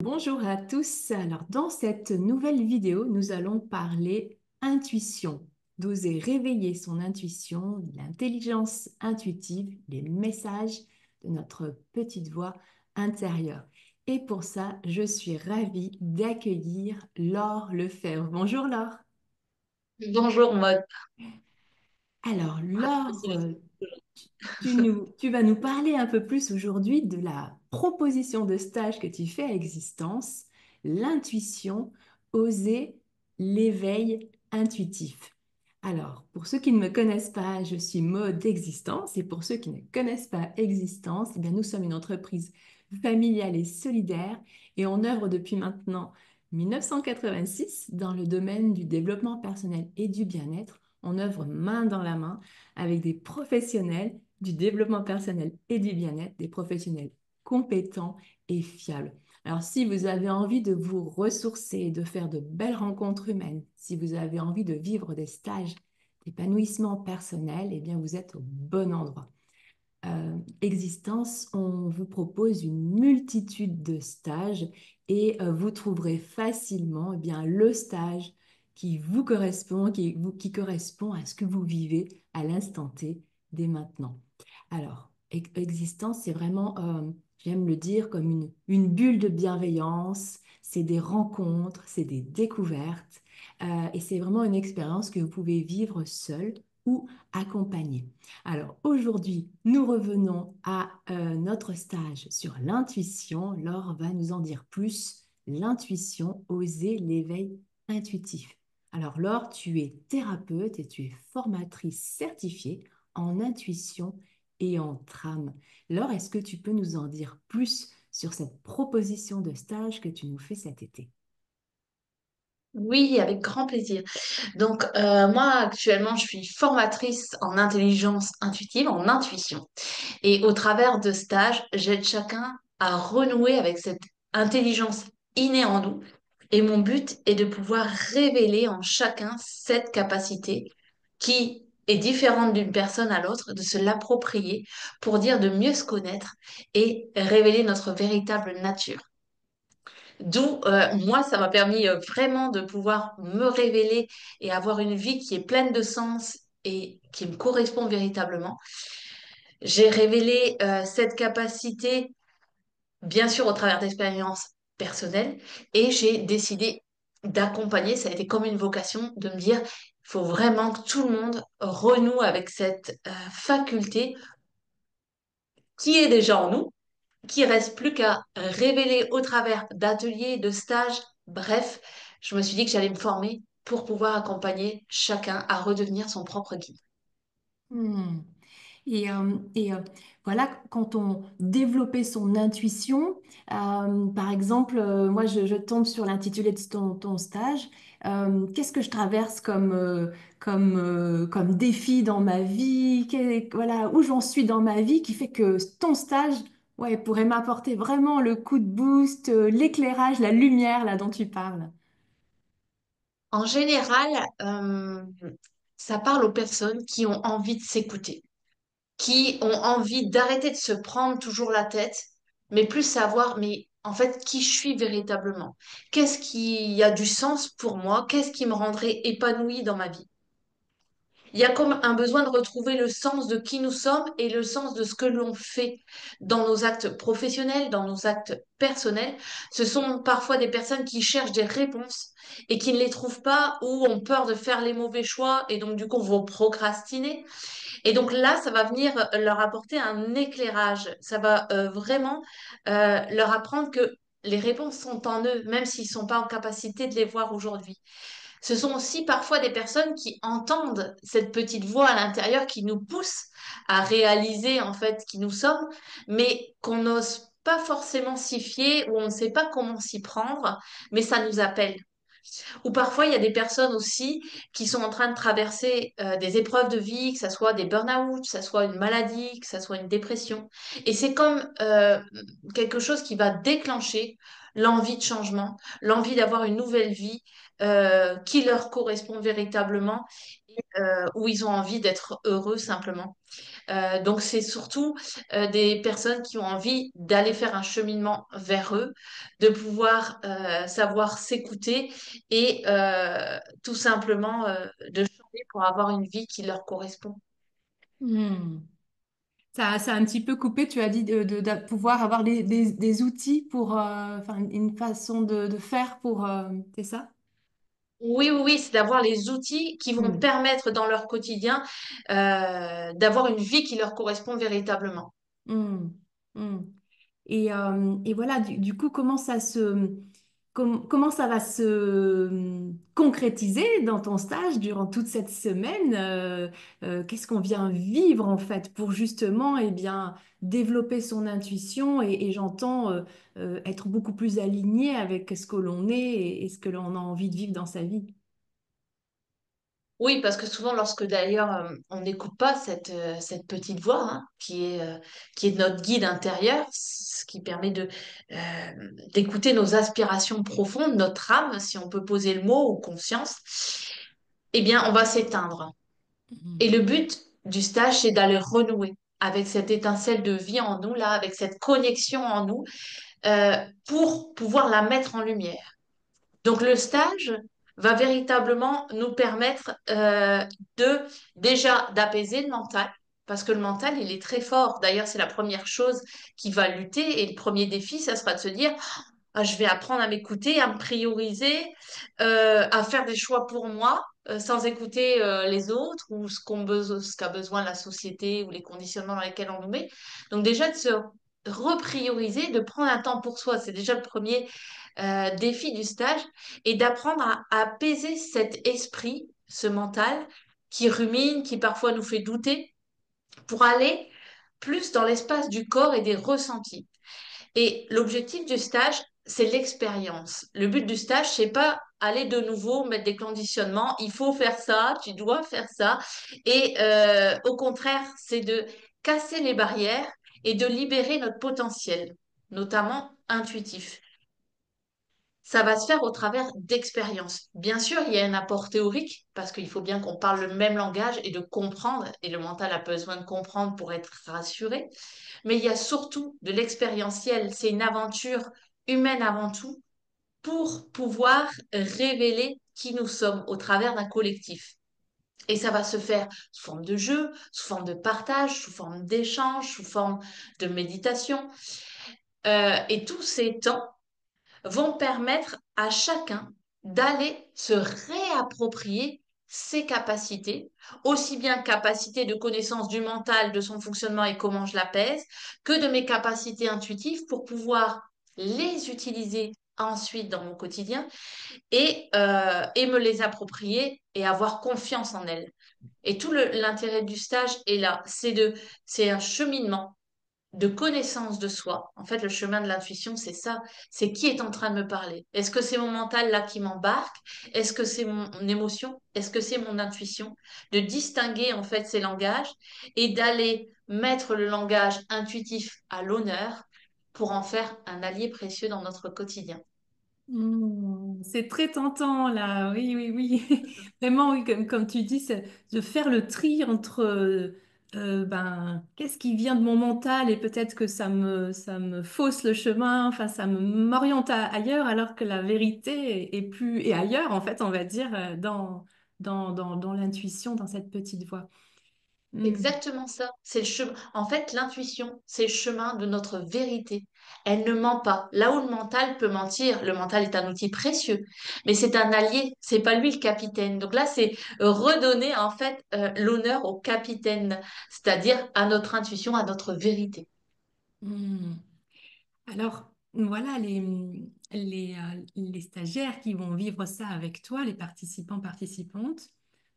Bonjour à tous. Alors, dans cette nouvelle vidéo, nous allons parler intuition, d'oser réveiller son intuition, l'intelligence intuitive, les messages de notre petite voix intérieure. Et pour ça, je suis ravie d'accueillir Laure Lefebvre. Bonjour Laure. Bonjour Maud. Alors, C'est Laure, le- tu vas nous parler un peu plus aujourd'hui de la proposition de stage que tu fais à Existence, l'intuition, oser l'éveil intuitif. Alors, pour ceux qui ne me connaissent pas, je suis Maud d'Existence et pour ceux qui ne connaissent pas Existence, eh bien, nous sommes une entreprise familiale et solidaire et on œuvre depuis maintenant 1986 dans le domaine du développement personnel et du bien-être. On œuvre main dans la main avec des professionnels du développement personnel et du bien-être, des professionnels compétents et fiables. Alors, si vous avez envie de vous ressourcer, de faire de belles rencontres humaines, si vous avez envie de vivre des stages d'épanouissement personnel, eh bien, vous êtes au bon endroit. Existence, on vous propose une multitude de stages et vous trouverez facilement bien, le stage qui vous correspond, qui correspond à ce que vous vivez à l'instant T dès maintenant. Alors, Existence, c'est vraiment, j'aime le dire, comme une bulle de bienveillance, c'est des rencontres, c'est des découvertes et c'est vraiment une expérience que vous pouvez vivre seul ou accompagné. Alors aujourd'hui, nous revenons à notre stage sur l'intuition. Laure va nous en dire plus. L'intuition, oser l'éveil intuitif. Alors Laure, tu es thérapeute et tu es formatrice certifiée en intuition et en trame. Laure, est-ce que tu peux nous en dire plus sur cette proposition de stage que tu nous fais cet été? Oui, avec grand plaisir. Moi, actuellement, je suis formatrice en intelligence intuitive, en intuition. Et au travers de stages, j'aide chacun à renouer avec cette intelligence innée en nous. Et mon but est de pouvoir révéler en chacun cette capacité qui est différente d'une personne à l'autre, de se l'approprier pour dire de mieux se connaître et révéler notre véritable nature. Moi, ça m'a permis vraiment de pouvoir me révéler et avoir une vie qui est pleine de sens et qui me correspond véritablement. J'ai révélé cette capacité, bien sûr, au travers d'expériences personnelles, et j'ai décidé d'accompagner, ça a été comme une vocation, de me dire, il faut vraiment que tout le monde renoue avec cette faculté qui est déjà en nous, qu'il reste plus qu'à révéler au travers d'ateliers, de stages. Bref, je me suis dit que j'allais me former pour pouvoir accompagner chacun à redevenir son propre guide. Hmm. Et voilà, quand on développait son intuition, par exemple, moi je tombe sur l'intitulé de ton stage. Qu'est-ce que je traverse comme défi dans ma vie? Voilà, où j'en suis dans ma vie qui fait que ton stage, ouais, pourrait m'apporter vraiment le coup de boost, l'éclairage, la lumière là dont tu parles. En général, ça parle aux personnes qui ont envie de s'écouter, qui ont envie d'arrêter de se prendre toujours la tête, mais plus savoir, mais en fait, qui je suis véritablement. Qu'est-ce qui a du sens pour moi? Qu'est-ce qui me rendrait épanouie dans ma vie? Il y a comme un besoin de retrouver le sens de qui nous sommes et le sens de ce que l'on fait dans nos actes professionnels, dans nos actes personnels. Ce sont parfois des personnes qui cherchent des réponses et qui ne les trouvent pas ou ont peur de faire les mauvais choix et donc du coup vont procrastiner. Et donc là, ça va venir leur apporter un éclairage. Ça va vraiment leur apprendre que les réponses sont en eux, même s'ils ne sont pas en capacité de les voir aujourd'hui. Ce sont aussi parfois des personnes qui entendent cette petite voix à l'intérieur qui nous pousse à réaliser en fait qui nous sommes, mais qu'on n'ose pas forcément s'y fier ou on ne sait pas comment s'y prendre, mais ça nous appelle. Ou parfois, il y a des personnes aussi qui sont en train de traverser des épreuves de vie, que ça soit des burn-out, que ça soit une maladie, que ça soit une dépression. Et c'est comme quelque chose qui va déclencher l'envie de changement, l'envie d'avoir une nouvelle vie qui leur correspond véritablement, où ils ont envie d'être heureux simplement. Donc c'est surtout des personnes qui ont envie d'aller faire un cheminement vers eux, de pouvoir savoir s'écouter et tout simplement de changer pour avoir une vie qui leur correspond. Hmm. Ça a un petit peu coupé, tu as dit de pouvoir avoir des outils pour, enfin, une façon de faire pour, c'est ça? Oui, oui, oui, c'est d'avoir les outils qui vont Hmm. permettre dans leur quotidien d'avoir une vie qui leur correspond véritablement. Hmm. Hmm. Et voilà, du coup, comment ça va se concrétiser dans ton stage durant toute cette semaine? Qu'est-ce qu'on vient vivre en fait pour justement développer son intuition et j'entends être beaucoup plus aligné avec ce que l'on est et ce que l'on a envie de vivre dans sa vie. Oui, parce que souvent, lorsque d'ailleurs on n'écoute pas cette petite voix hein, qui est notre guide intérieur, ce qui permet d'écouter nos aspirations profondes, notre âme, si on peut poser le mot, ou conscience, eh bien, on va s'éteindre. Et Mhm. le but du stage, c'est d'aller renouer avec cette étincelle de vie en nous, là, avec cette connexion en nous, pour pouvoir la mettre en lumière. Donc le stage va véritablement nous permettre de déjà d'apaiser le mental, parce que le mental, il est très fort. D'ailleurs, c'est la première chose qui va lutter et le premier défi, ça sera de se dire, ah, je vais apprendre à m'écouter, à me prioriser, à faire des choix pour moi. Sans écouter les autres ou ce qu'a besoin la société ou les conditionnements dans lesquels on nous met. Donc déjà de se reprioriser, de prendre un temps pour soi, c'est déjà le premier défi du stage et d'apprendre à apaiser cet esprit, ce mental qui rumine, qui parfois nous fait douter, pour aller plus dans l'espace du corps et des ressentis. Et l'objectif du stage, c'est l'expérience. Le but du stage, c'est pas aller de nouveau mettre des conditionnements, il faut faire ça, tu dois faire ça. Et au contraire, c'est de casser les barrières et de libérer notre potentiel, notamment intuitif. Ça va se faire au travers d'expériences. Bien sûr, il y a un apport théorique parce qu'il faut bien qu'on parle le même langage et de comprendre, et le mental a besoin de comprendre pour être rassuré, mais il y a surtout de l'expérientiel. C'est une aventure humaine avant tout pour pouvoir révéler qui nous sommes au travers d'un collectif. Et ça va se faire sous forme de jeu, sous forme de partage, sous forme d'échange, sous forme de méditation. Et tous ces temps vont permettre à chacun d'aller se réapproprier ses capacités, aussi bien capacités de connaissance du mental, de son fonctionnement et comment je l'apaise, que de mes capacités intuitives pour pouvoir les utiliser ensuite dans mon quotidien et me les approprier et avoir confiance en elles. Et tout l'intérêt du stage est là, c'est un cheminement de connaissance de soi. En fait, le chemin de l'intuition, c'est ça. C'est qui est en train de me parler. Est-ce que c'est mon mental là qui m'embarque? Est-ce que c'est mon émotion? Est-ce que c'est mon intuition? De distinguer en fait ces langages et d'aller mettre le langage intuitif à l'honneur pour en faire un allié précieux dans notre quotidien. C'est très tentant là, oui, oui, oui. Vraiment, oui, comme tu dis, c'est de faire le tri entre qu'est-ce qui vient de mon mental et peut-être que ça me fausse le chemin, enfin, m'oriente ailleurs alors que la vérité est plus, est ailleurs, en fait, on va dire, dans l'intuition, dans cette petite voix. Hmm. Exactement ça. C'est le chemin. En fait, l'intuition, c'est le chemin de notre vérité. Elle ne ment pas. Là où le mental peut mentir, le mental est un outil précieux, mais c'est un allié. C'est pas lui le capitaine. Donc là, c'est redonner en fait l'honneur au capitaine, c'est-à-dire à notre intuition, à notre vérité. Hmm. Alors, voilà les stagiaires qui vont vivre ça avec toi, les participants, participantes,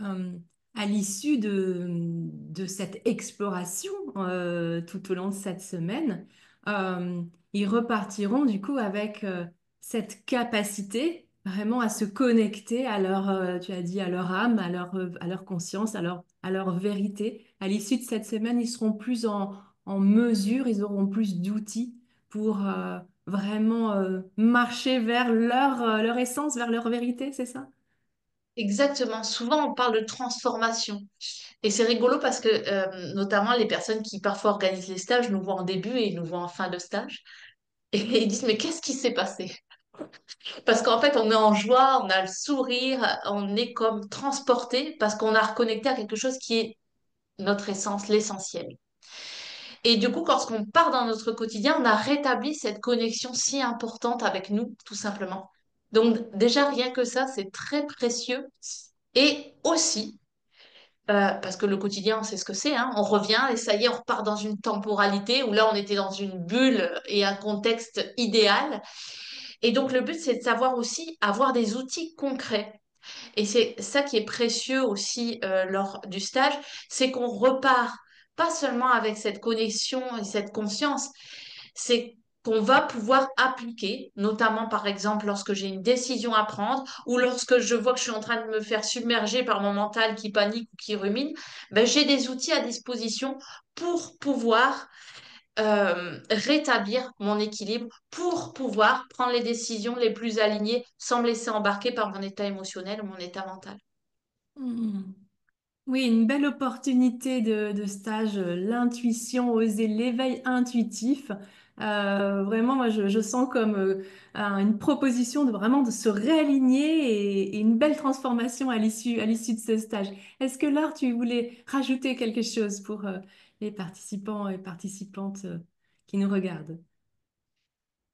euh, à l'issue de cette exploration tout au long de cette semaine, euh, ils repartiront du coup avec cette capacité vraiment à se connecter à leur, tu as dit, à leur âme, à leur conscience, à leur vérité. À l'issue de cette semaine, ils seront plus en mesure, ils auront plus d'outils vraiment marcher vers leur essence, vers leur vérité, c'est ça? Exactement. Souvent, on parle de transformation. Et c'est rigolo parce que, notamment, les personnes qui parfois organisent les stages nous voient en début et nous voient en fin de stage. Et ils disent, mais qu'est-ce qui s'est passé? Parce qu'en fait, on est en joie, on a le sourire, on est comme transporté parce qu'on a reconnecté à quelque chose qui est notre essence, l'essentiel. Et du coup, lorsqu'on part dans notre quotidien, on a rétabli cette connexion si importante avec nous, tout simplement. Donc déjà, rien que ça, c'est très précieux. Et aussi, parce que le quotidien, on sait ce que c'est, hein, on revient et ça y est, on repart dans une temporalité où là, on était dans une bulle et un contexte idéal. Et donc, le but, c'est de savoir aussi avoir des outils concrets. Et c'est ça qui est précieux aussi lors du stage, c'est qu'on repart pas seulement avec cette connexion et cette conscience, c'est qu'on va pouvoir appliquer, notamment par exemple lorsque j'ai une décision à prendre ou lorsque je vois que je suis en train de me faire submerger par mon mental qui panique ou qui rumine, ben, j'ai des outils à disposition pour pouvoir rétablir mon équilibre, pour pouvoir prendre les décisions les plus alignées sans me laisser embarquer par mon état émotionnel ou mon état mental. Hmm. Oui, une belle opportunité de stage, l'intuition, oser l'éveil intuitif. Vraiment, moi, je sens comme une proposition de vraiment de se réaligner et une belle transformation à l'issue de ce stage. Est-ce que Laure, tu voulais rajouter quelque chose pour les participants et participantes qui nous regardent?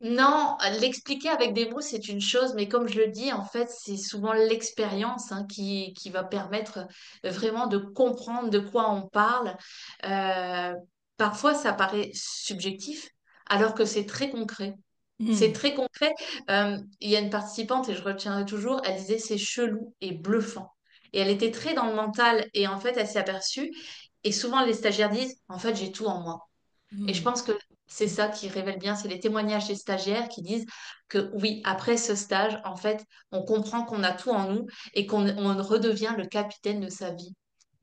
Non, l'expliquer avec des mots, c'est une chose, mais comme je le dis, en fait, c'est souvent l'expérience hein, qui va permettre vraiment de comprendre de quoi on parle. Euh, Parfois, ça paraît subjectif, alors que c'est très concret. C'est Hmm. très concret. Il y a une participante, et je retiendrai toujours, elle disait c'est chelou et bluffant. Et elle était très dans le mental, et en fait, elle s'est aperçue, et souvent les stagiaires disent, en fait, j'ai tout en moi. Et je Hmm. pense que c'est ça qui révèle bien, c'est les témoignages des stagiaires qui disent que oui, après ce stage, en fait, on comprend qu'on a tout en nous et qu'on redevient le capitaine de sa vie.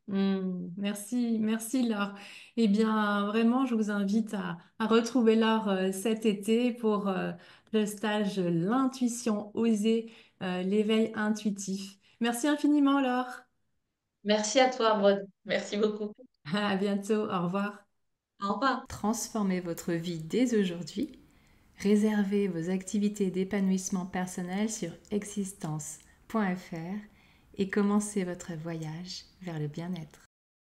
Merci, merci Laure. Eh bien, vraiment, je vous invite à retrouver Laure cet été pour le stage L'intuition osée, l'éveil intuitif. Merci infiniment Laure. Merci à toi, Maud. Merci beaucoup. À bientôt, au revoir. Au revoir. Transformez votre vie dès aujourd'hui. Réservez vos activités d'épanouissement personnel sur existence.fr et commencez votre voyage vers le bien-être.